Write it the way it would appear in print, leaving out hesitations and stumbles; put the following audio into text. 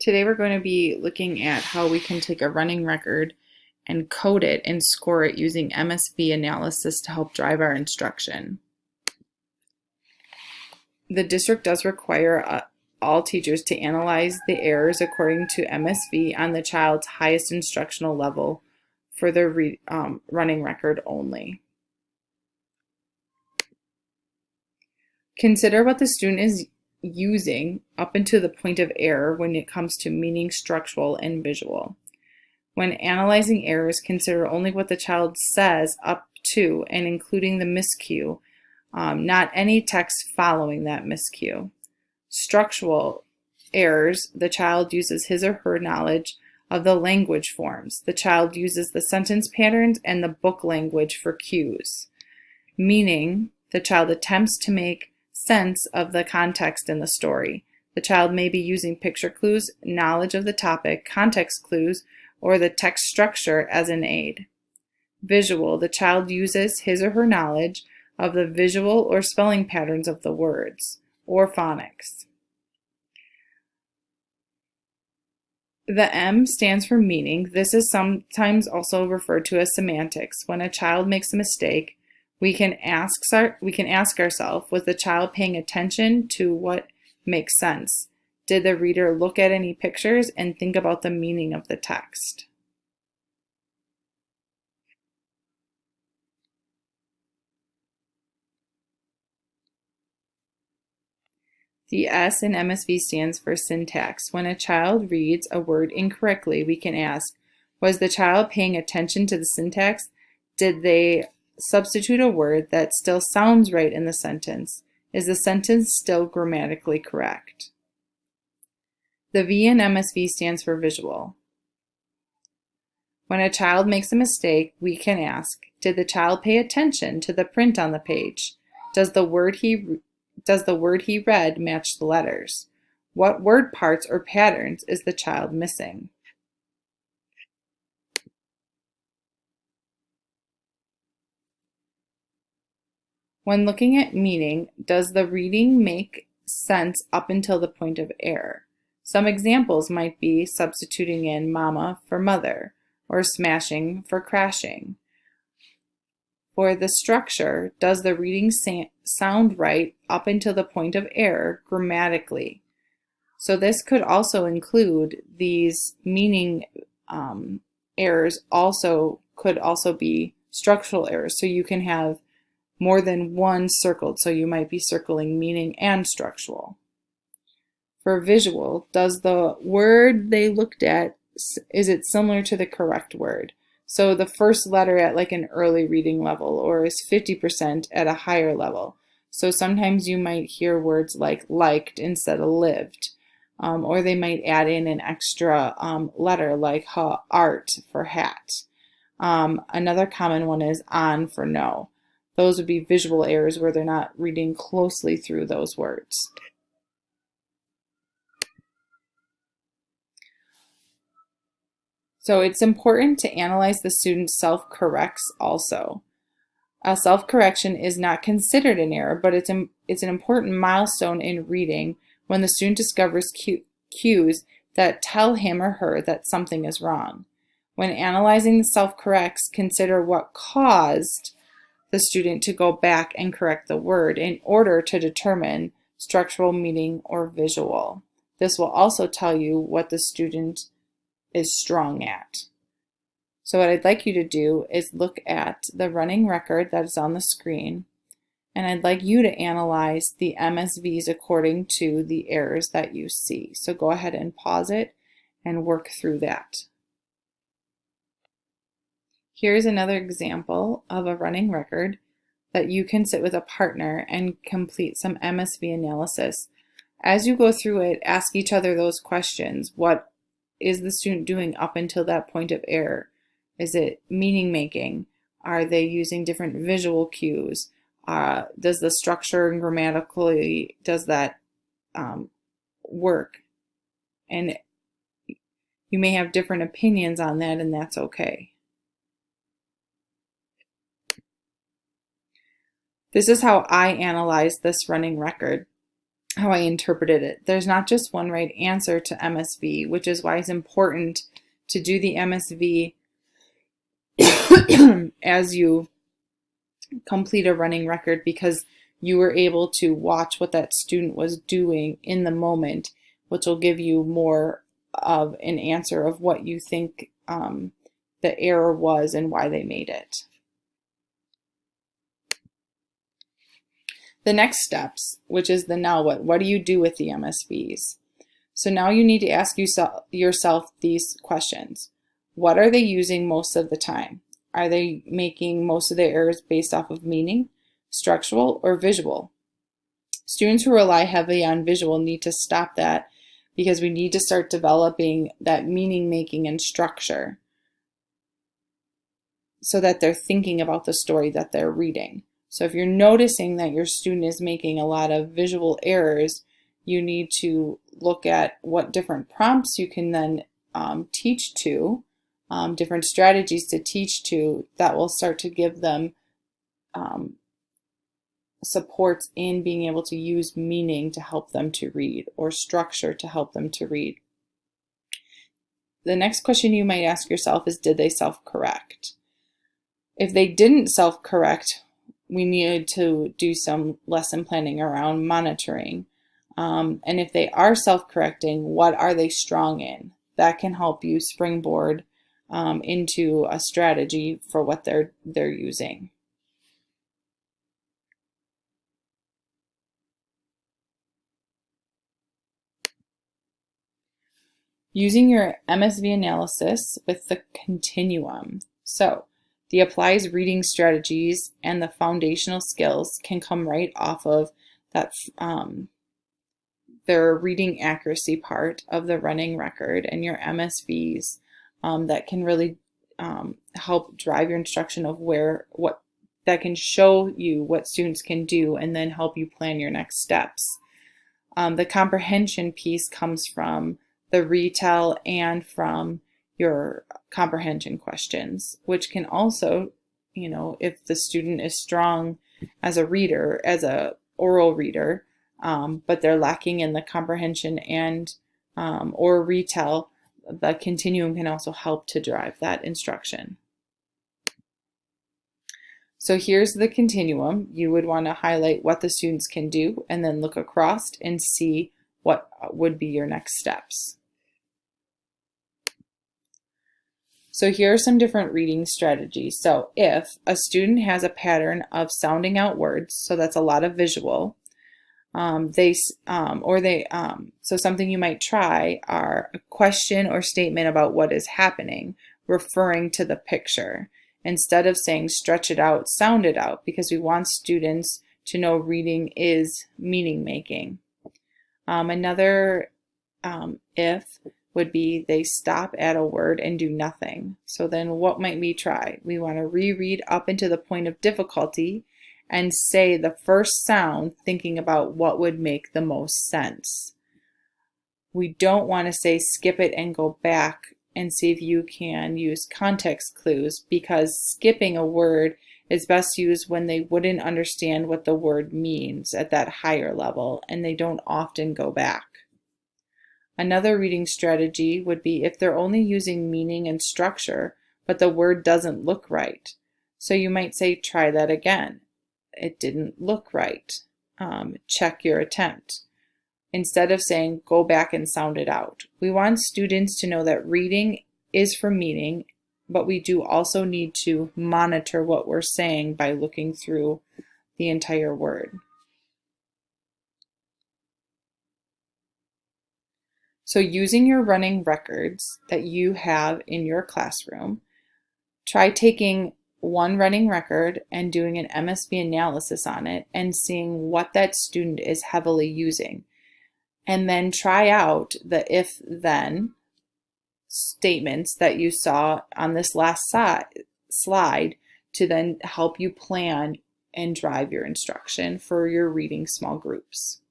Today we're going to be looking at how we can take a running record and code it and score it using MSV analysis to help drive our instruction. The district does require all teachers to analyze the errors according to MSV on the child's highest instructional level for their running record only. Consider what the student is using up until the point of error when it comes to meaning, structural, and visual. When analyzing errors, consider only what the child says up to and including the miscue, not any text following that miscue. Structural errors, the child uses his or her knowledge of the language forms. The child uses the sentence patterns and the book language for cues. Meaning, the child attempts to make sense of the context in the story. The child may be using picture clues, knowledge of the topic, context clues, or the text structure as an aid. Visual, the child uses his or her knowledge of the visual or spelling patterns of the words, or phonics. The M stands for meaning. This is sometimes also referred to as semantics. When a child makes a mistake, we can ask ourselves, was the child paying attention to what makes sense? Did the reader look at any pictures and think about the meaning of the text? The S in MSV stands for syntax. When a child reads a word incorrectly, we can ask, was the child paying attention to the syntax? Did they substitute a word that still sounds right in the sentence? Is the sentence still grammatically correct? The V in MSV stands for visual. When a child makes a mistake, we can ask, did the child pay attention to the print on the page? Does the word he read match the letters? What word parts or patterns is the child missing? When looking at meaning, does the reading make sense up until the point of error? Some examples might be substituting in mama for mother, or smashing for crashing. For the structure, does the reading sound right up until the point of error grammatically? So this could also include these meaning errors could also be structural errors. So you can have more than one circled, so you might be circling meaning and structural. For visual, does the word they looked at, is it similar to the correct word? So the first letter at like an early reading level, or is 50% at a higher level? So sometimes you might hear words like liked instead of lived, or they might add in an extra letter like art for hat. Another common one is on for no. Those would be visual errors where they're not reading closely through those words. So it's important to analyze the student's self-corrects also. A self-correction is not considered an error, but it's an important milestone in reading when the student discovers cues that tell him or her that something is wrong. When analyzing the self-corrects, consider what caused the student to go back and correct the word in order to determine structural, meaning, or visual. This will also tell you what the student is strong at. So what I'd like you to do is look at the running record that is on the screen, and I'd like you to analyze the MSVs according to the errors that you see. So go ahead and pause it and work through that. Here's another example of a running record that you can sit with a partner and complete some MSV analysis. As you go through it, ask each other those questions. What is the student doing up until that point of error? Is it meaning making? Are they using different visual cues? Does the structure and grammatically, does that work? And you may have different opinions on that, and that's okay. This is how I analyze this running record. how I interpreted it. There's not just one right answer to MSV, which is why it's important to do the MSV as you complete a running record, because you were able to watch what that student was doing in the moment, which will give you more of an answer of what you think the error was and why they made it. The next steps, which is the now what do you do with the MSVs? So now you need to ask yourself these questions. What are they using most of the time? Are they making most of their errors based off of meaning, structural, or visual? Students who rely heavily on visual need to stop that, because we need to start developing that meaning making and structure so that they're thinking about the story that they're reading. So if you're noticing that your student is making a lot of visual errors, you need to look at what different prompts you can then teach to, different strategies to teach to, that will start to give them supports in being able to use meaning to help them to read, or structure to help them to read. The next question you might ask yourself is, did they self-correct? If they didn't self-correct, we needed to do some lesson planning around monitoring. And if they are self-correcting, what are they strong in? That can help you springboard into a strategy for what they're using. Using your MSV analysis with the continuum. So the applies reading strategies and the foundational skills can come right off of that their reading accuracy part of the running record and your MSVs that can really help drive your instruction of what that can show you what students can do and then help you plan your next steps. The comprehension piece comes from the retell and from your comprehension questions, which can also, if the student is strong as a reader, as a oral reader, but they're lacking in the comprehension and or retell, the continuum can also help to drive that instruction. So here's the continuum. You would want to highlight what the students can do and then look across and see what would be your next steps. So here are some different reading strategies. So if a student has a pattern of sounding out words, so that's a lot of visual, so something you might try are a question or statement about what is happening, referring to the picture. Instead of saying stretch it out, sound it out, because we want students to know reading is meaning making. Another if would be they stop at a word and do nothing. So then what might we try? We want to reread up into the point of difficulty and say the first sound, thinking about what would make the most sense. We don't want to say skip it and go back and see if you can use context clues, because skipping a word is best used when they wouldn't understand what the word means at that higher level, and they don't often go back. Another reading strategy would be if they're only using meaning and structure, but the word doesn't look right. So you might say, try that again. It didn't look right. Check your attempt. Instead of saying, go back and sound it out. We want students to know that reading is for meaning, but we do also need to monitor what we're saying by looking through the entire word. So using your running records that you have in your classroom, try taking one running record and doing an MSV analysis on it and seeing what that student is heavily using. And then try out the if-then statements that you saw on this last slide to then help you plan and drive your instruction for your reading small groups.